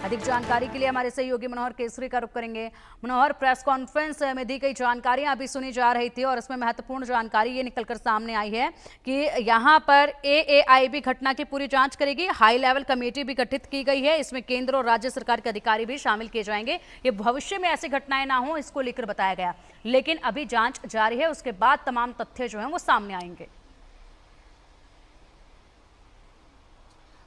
अधिक जानकारी के लिए हमारे सहयोगी मनोहर केसरी का रुख करेंगे। मनोहर, प्रेस कॉन्फ्रेंस में दी गई जानकारियां अभी सुनी जा रही थी और इसमें महत्वपूर्ण जानकारी ये निकलकर सामने आई है कि यहां पर AAIB घटना की पूरी जांच करेगी। हाई लेवल कमेटी भी गठित की गई है, इसमें केंद्र और राज्य सरकार के अधिकारी भी शामिल किए जाएंगे। ये भविष्य में ऐसी घटनाएं ना हो इसको लेकर बताया गया, लेकिन अभी जांच जारी है, उसके बाद तमाम तथ्य जो है वो सामने आएंगे।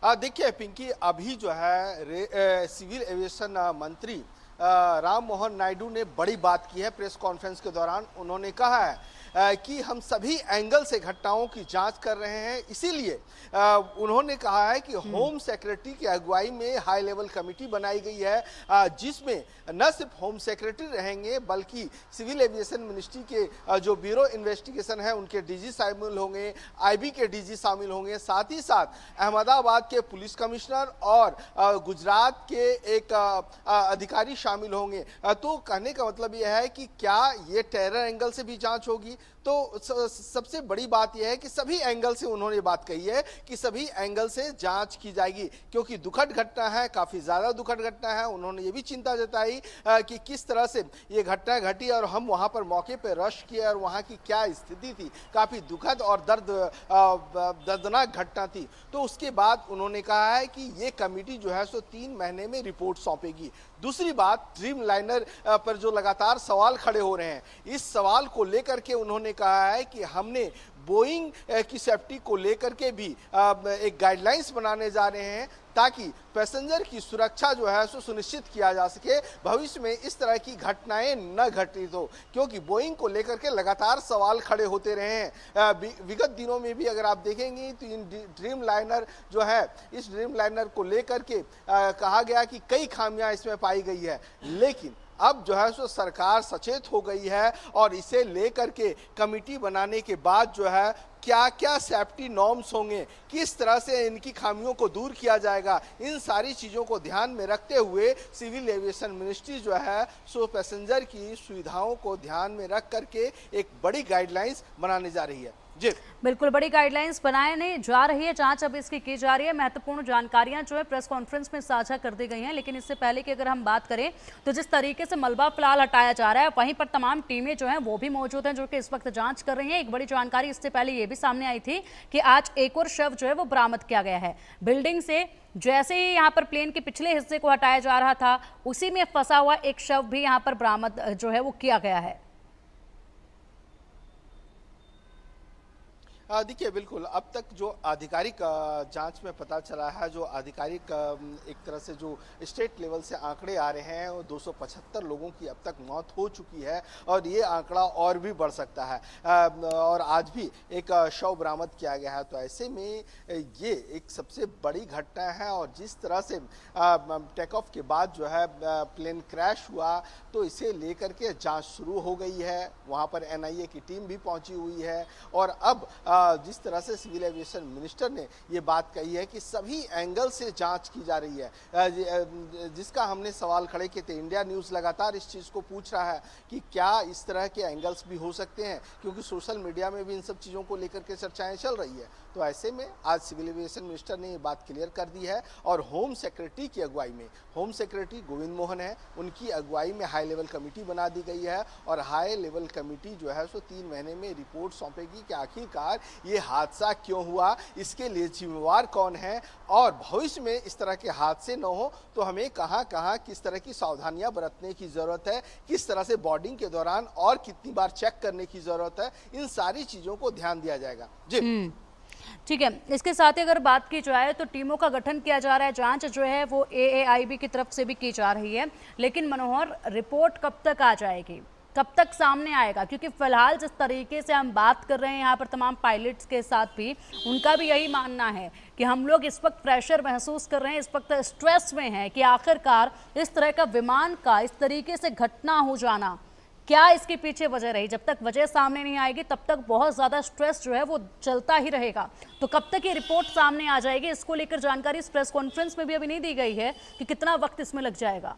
देखिए पिंकी, अभी जो है सिविल एविएशन मंत्री राम मोहन नायडू ने बड़ी बात की है प्रेस कॉन्फ्रेंस के दौरान। उन्होंने कहा है कि हम सभी एंगल से घटनाओं की जांच कर रहे हैं, इसीलिए उन्होंने कहा है कि होम सेक्रेटरी की अगुवाई में हाई लेवल कमेटी बनाई गई है, जिसमें न सिर्फ होम सेक्रेटरी रहेंगे बल्कि सिविल एविएशन मिनिस्ट्री के जो ब्यूरो इन्वेस्टिगेशन है उनके डीजी शामिल होंगे, आईबी के डीजी शामिल होंगे, साथ ही साथ अहमदाबाद के पुलिस कमिश्नर और गुजरात के एक अधिकारी शामिल होंगे। तो कहने का मतलब यह है कि क्या ये टेरर एंगल से भी जांच होगी? तो सबसे बड़ी बात यह है कि सभी एंगल से उन्होंने बात कही है कि सभी एंगल से जांच की जाएगी, क्योंकि दुखद घटना है, काफी ज्यादा दुखद घटना है। उन्होंने ये भी चिंता जताई कि किस तरह से ये घटना घटी और हम वहां पर मौके पर रश किए और वहां की क्या स्थिति थी। काफी दुखद और दर्दनाक घटना थी। तो उसके बाद उन्होंने कहा है कि ये कमेटी जो है सो 3 महीने में रिपोर्ट सौंपेगी। दूसरी बात, ड्रीम लाइनर पर जो लगातार सवाल खड़े हो रहे हैं, इस सवाल को लेकर के उन्होंने कहा है कि हमने बोइंग की सेफ्टी को लेकर के भी एक गाइडलाइंस बनाने जा रहे हैं ताकि पैसेंजर की सुरक्षा जो है सो सुनिश्चित किया जा सके, भविष्य में इस तरह की घटनाएं न घटित हो, क्योंकि बोइंग को लेकर के लगातार सवाल खड़े होते रहे हैं। विगत दिनों में भी अगर आप देखेंगे तो इन ड्रीम लाइनर जो है, इस ड्रीम लाइनर को लेकर के कहा गया कि कई खामियां इसमें पाई गई है, लेकिन अब जो है सो सरकार सचेत हो गई है और इसे लेकर के कमेटी बनाने के बाद जो है क्या क्या सेफ्टी नॉर्म्स होंगे, किस तरह से इनकी खामियों को दूर किया जाएगा, इन सारी चीज़ों को ध्यान में रखते हुए सिविल एविएशन मिनिस्ट्री जो है सो पैसेंजर की सुविधाओं को ध्यान में रख करके एक बड़ी गाइडलाइंस बनाने जा रही है। जी बिल्कुल, बड़ी गाइडलाइंस बनाने जा रही है, जांच अब इसकी की जा रही है। महत्वपूर्ण जानकारियां जो है प्रेस कॉन्फ्रेंस में साझा कर दी गई हैं, लेकिन इससे पहले कि अगर हम बात करें तो जिस तरीके से मलबा फिलहाल हटाया जा रहा है, वहीं पर तमाम टीमें जो हैं वो भी मौजूद हैं जो कि इस वक्त जांच कर रही हैं। एक बड़ी जानकारी इससे पहले ये भी सामने आई थी कि आज एक और शव जो है वो बरामद किया गया है बिल्डिंग से। जैसे ही यहाँ पर प्लेन के पिछले हिस्से को हटाया जा रहा था, उसी में फंसा हुआ एक शव भी यहाँ पर बरामद जो है वो किया गया है। देखिए बिल्कुल, अब तक जो आधिकारिक जांच में पता चला है, जो आधिकारिक एक तरह से जो स्टेट लेवल से आंकड़े आ रहे हैं, वो 275 लोगों की अब तक मौत हो चुकी है और ये आंकड़ा और भी बढ़ सकता है। और आज भी एक शव बरामद किया गया है। तो ऐसे में ये एक सबसे बड़ी घटना है और जिस तरह से टेक ऑफ के बाद जो है प्लेन क्रैश हुआ, तो इसे लेकर के जाँच शुरू हो गई है। वहाँ पर NIA की टीम भी पहुँची हुई है और अब जिस तरह से सिविल एविएशन मिनिस्टर ने ये बात कही है कि सभी एंगल से जांच की जा रही है, जिसका हमने सवाल खड़े किए थे। इंडिया न्यूज़ लगातार इस चीज़ को पूछ रहा है कि क्या इस तरह के एंगल्स भी हो सकते हैं, क्योंकि सोशल मीडिया में भी इन सब चीज़ों को लेकर के चर्चाएं चल रही है। तो ऐसे में आज सिविल एविएशन मिनिस्टर ने ये बात क्लियर कर दी है और होम सेक्रेटरी की अगुवाई में, होम सेक्रेटरी गोविंद मोहन है, उनकी अगुवाई में हाई लेवल कमेटी बना दी गई है और हाई लेवल कमेटी जो है सो 3 महीने में रिपोर्ट सौंपेगी कि आखिरकार ये हादसा क्यों हुआ, इसके लिए जिम्मेवार कौन है और भविष्य में इस तरह के हादसे न हो तो हमें कहां कहां किस तरह की सावधानियां बरतने की जरूरत है, किस तरह से बोर्डिंग के दौरान और कितनी बार चेक करने की जरूरत है, इन सारी चीजों को ध्यान दिया जाएगा। जी ठीक है, इसके साथ ही अगर बात की जाए तो टीमों का गठन किया जा रहा है, जांच जो है वो AAIB की तरफ से भी की जा रही है, लेकिन मनोहर, रिपोर्ट कब तक आ जाएगी, कब तक सामने आएगा? क्योंकि फिलहाल जिस तरीके से हम बात कर रहे हैं यहाँ पर तमाम पायलट्स के साथ भी, उनका भी यही मानना है कि हम लोग इस वक्त प्रेशर महसूस कर रहे हैं, इस वक्त स्ट्रेस में हैं कि आखिरकार इस तरह का विमान का इस तरीके से घटना हो जाना, क्या इसके पीछे वजह रही? जब तक वजह सामने नहीं आएगी तब तक बहुत ज़्यादा स्ट्रेस जो है वो चलता ही रहेगा। तो कब तक ये रिपोर्ट सामने आ जाएगी, इसको लेकर जानकारी इस प्रेस कॉन्फ्रेंस में भी अभी नहीं दी गई है कि कितना वक्त इसमें लग जाएगा।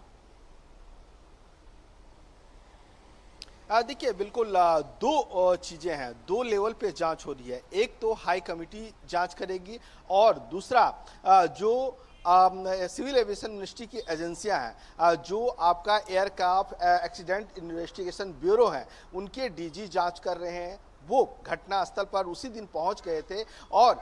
देखिए बिल्कुल, दो चीज़ें हैं, 2 लेवल पे जांच हो रही है। एक तो हाई कमेटी जांच करेगी और दूसरा जो सिविल एविएशन मिनिस्ट्री की एजेंसियां हैं, जो आपका एयरक्राफ्ट एक्सीडेंट इन्वेस्टिगेशन ब्यूरो है, उनके डीजी जांच कर रहे हैं, वो घटना स्थल पर उसी दिन पहुंच गए थे और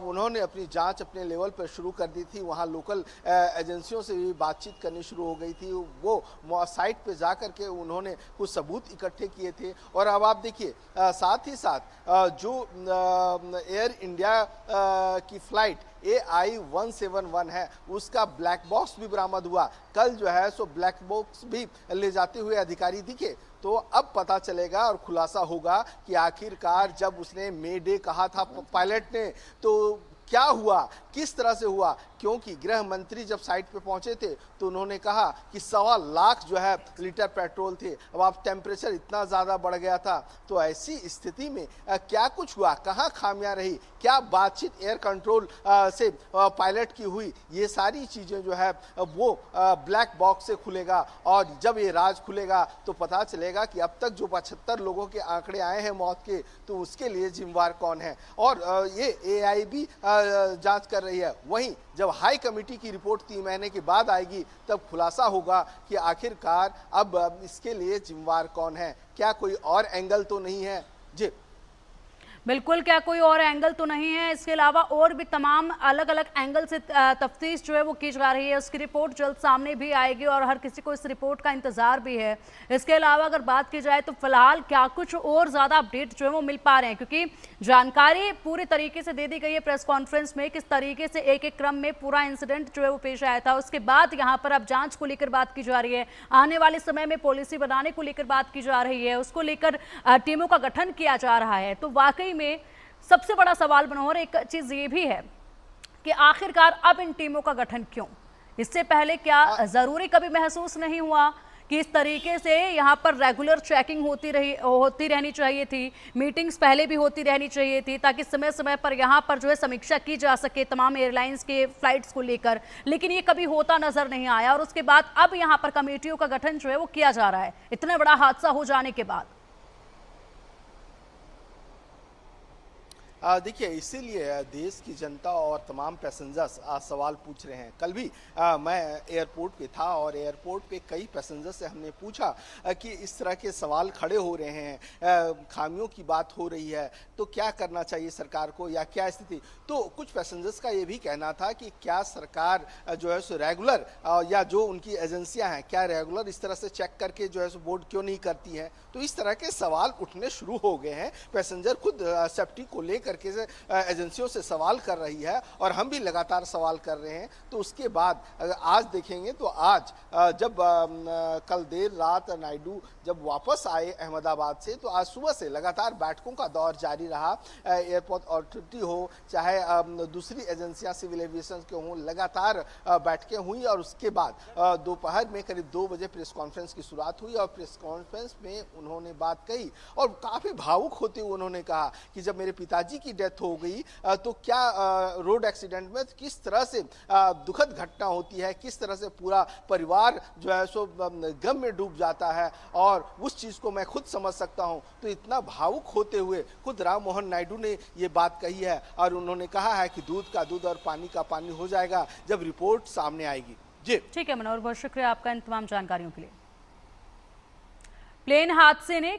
उन्होंने अपनी जांच अपने लेवल पर शुरू कर दी थी। वहां लोकल एजेंसियों से भी बातचीत करनी शुरू हो गई थी। वो साइट पे जा कर के उन्होंने कुछ सबूत इकट्ठे किए थे। और अब आप देखिए, साथ ही साथ जो एयर इंडिया की फ्लाइट AI-171 है, उसका ब्लैक बॉक्स भी बरामद हुआ। कल जो है सो ब्लैक बॉक्स भी ले जाते हुए अधिकारी दिखे। तो अब पता चलेगा और खुलासा होगा कि आखिरकार जब उसने मे डे कहा था पायलट ने, तो क्या हुआ, किस तरह से हुआ। क्योंकि गृह मंत्री जब साइट पे पहुंचे थे तो उन्होंने कहा कि 1.25 लाख जो है लीटर पेट्रोल थे। अब आप टेम्परेचर इतना ज़्यादा बढ़ गया था, तो ऐसी स्थिति में क्या कुछ हुआ, कहाँ खामियां रही, क्या बातचीत एयर कंट्रोल से पायलट की हुई, ये सारी चीज़ें जो है वो ब्लैक बॉक्स से खुलेगा। और जब ये राज खुलेगा तो पता चलेगा कि अब तक जो 75 लोगों के आंकड़े आए हैं मौत के, तो उसके लिए जिम्मेवार कौन है। और ये AIB जांच कर रही है। वहीं जब हाई कमेटी की रिपोर्ट 3 महीने के बाद आएगी, तब खुलासा होगा कि आखिरकार अब इसके लिए जिम्मेवार कौन है। क्या कोई और एंगल तो नहीं है? जी बिल्कुल, क्या कोई और एंगल तो नहीं है। इसके अलावा और भी तमाम अलग अलग एंगल से तफ्तीश जो है वो की जा रही है। उसकी रिपोर्ट जल्द सामने भी आएगी और हर किसी को इस रिपोर्ट का इंतजार भी है। इसके अलावा अगर बात की जाए तो फिलहाल क्या कुछ और ज़्यादा अपडेट जो है वो मिल पा रहे हैं, क्योंकि जानकारी पूरी तरीके से दे दी गई है प्रेस कॉन्फ्रेंस में, किस तरीके से एक एक क्रम में पूरा इंसिडेंट जो है वो पेश आया था। उसके बाद यहाँ पर अब जाँच को लेकर बात की जा रही है, आने वाले समय में पॉलिसी बनाने को लेकर बात की जा रही है, उसको लेकर टीमों का गठन किया जा रहा है। तो वाकई में सबसे बड़ा सवाल मनोहर एक चीज ये भी है कि आखिरकार अब इन टीमों का गठन क्यों? इससे पहले क्या जरूरी कभी महसूस नहीं हुआ कि इस तरीके से यहाँ पर रेगुलर चेकिंग होती रहनी चाहिए थी, मीटिंग्स पहले भी होती रहनी चाहिए थी, ताकि समय समय पर यहाँ पर जो है समीक्षा की जा सके तमाम एयरलाइंस के फ्लाइट्स को लेकर। लेकिन ये कभी होता नजर नहीं आया और उसके बाद अब यहाँ पर कमेटियों का गठन जो है वो किया जा रहा है, इतना बड़ा हादसा हो जाने के बाद। देखिए, इसीलिए देश की जनता और तमाम पैसेंजर्स सवाल पूछ रहे हैं। कल भी मैं एयरपोर्ट पे था और एयरपोर्ट पे कई पैसेंजर्स से हमने पूछा कि इस तरह के सवाल खड़े हो रहे हैं, खामियों की बात हो रही है, तो क्या करना चाहिए सरकार को या क्या स्थिति। तो कुछ पैसेंजर्स का ये भी कहना था कि क्या सरकार जो है सो रेगुलर या जो उनकी एजेंसियां हैं, क्या रेगुलर इस तरह से चेक करके जो है सो बोर्ड क्यों नहीं करती हैं। तो इस तरह के सवाल उठने शुरू हो गए हैं। पैसेंजर खुद सेफ्टी को लेकर के एजेंसियों से सवाल कर रही है और हम भी लगातार सवाल कर रहे हैं। तो उसके बाद अगर आज देखेंगे तो आज जब कल देर रात नायडू जब वापस आए अहमदाबाद से, तो आज सुबह से लगातार बैठकों का दौर जारी रहा। एयरपोर्ट अथॉरिटी हो चाहे दूसरी एजेंसियां सिविल एविएशन के हों, लगातार बैठकें हुई और उसके बाद दोपहर में करीब 2 बजे प्रेस कॉन्फ्रेंस की शुरुआत हुई और प्रेस कॉन्फ्रेंस में उन्होंने बात कही और काफ़ी भावुक होते हुए उन्होंने कहा कि जब मेरे पिताजी की डेथ हो गई तो क्या रोड एक्सीडेंट में किस तरह से दुखद घटना होती है, किस तरह से पूरा परिवार जो है सो गम में डूब जाता है और उस चीज़ को मैं खुद समझ सकता हूं। तो इतना भावुक होते हुए खुद राम मोहन नायडू ने ये बात कही है और उन्होंने कहा है कि दूध का दूध और पानी का पानी हो जाएगा जब रिपोर्ट सामने आएगी। जी ठीक है मनोहर, बहुत शुक्रिया आपका इन तमाम जानकारियों के लिए। प्लेन हादसे ने